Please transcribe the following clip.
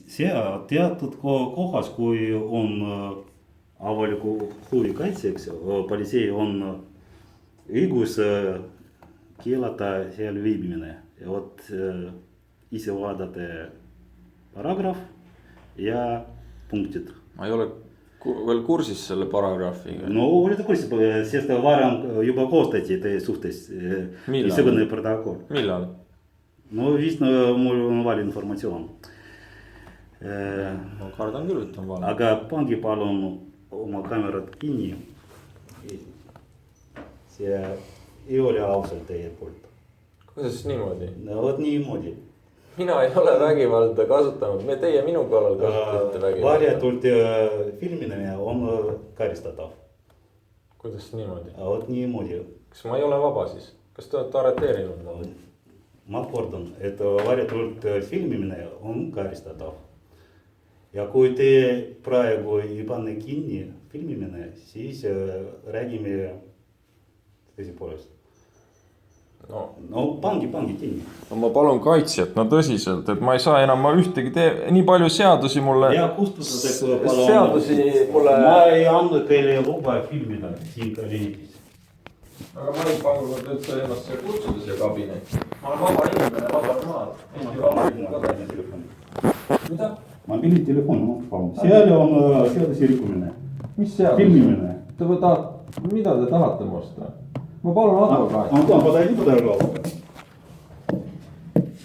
see teatud kohas, kui on avaliku huvi kaitseks, politsei on õigus keelata seal viibimine. Ja vot ise vaadate paragrahv ja punktid. Ma ei ole veel kursis selle paragrahviga. No olete kursis, sest varem juba koostati teie suhtes niisugune protokoll. Millal? No vist mul on vale informatsioon. Ma kardan küll, et on vale. Aga pange palun oma kamerad kinni. See ei ole ausalt teie poolt. Kuidas niimoodi? No vot niimoodi. Mina ei ole vägivalda kasutanud. Teie minu kallal kasutate vägivalda. Varjatult filmine on karistatav. Kuidas niimoodi? Vot niimoodi. Kas ma ei ole vaba siis? Kas te olete arreteerinud? Ma kordan, et varjatult filmimine on karistatav. Ja kui te praegu ei pane kinni filmimine, siis räägime tõsipoolest. No pangi kinni. No ma palun kaitsjat, no tõsiselt, et ma ei saa enam, ma ühtegi nii palju seadusi mulle. Ja kustutada palun. Seadusi mulle. Ma ei anna teile luba filmida siin kabinetis. Aga ma ei palunud üldse ennast siia kutsuda siia kabinetti. Ma olen vaba inimene, vaba maal. Mida? Mobiilitelefon, seal on seaduse rikkumine. Mis seadus? Filmimine. Mida te tahate musta? Ma palun advokaati. Антон, подойди, подай, пожалуйста.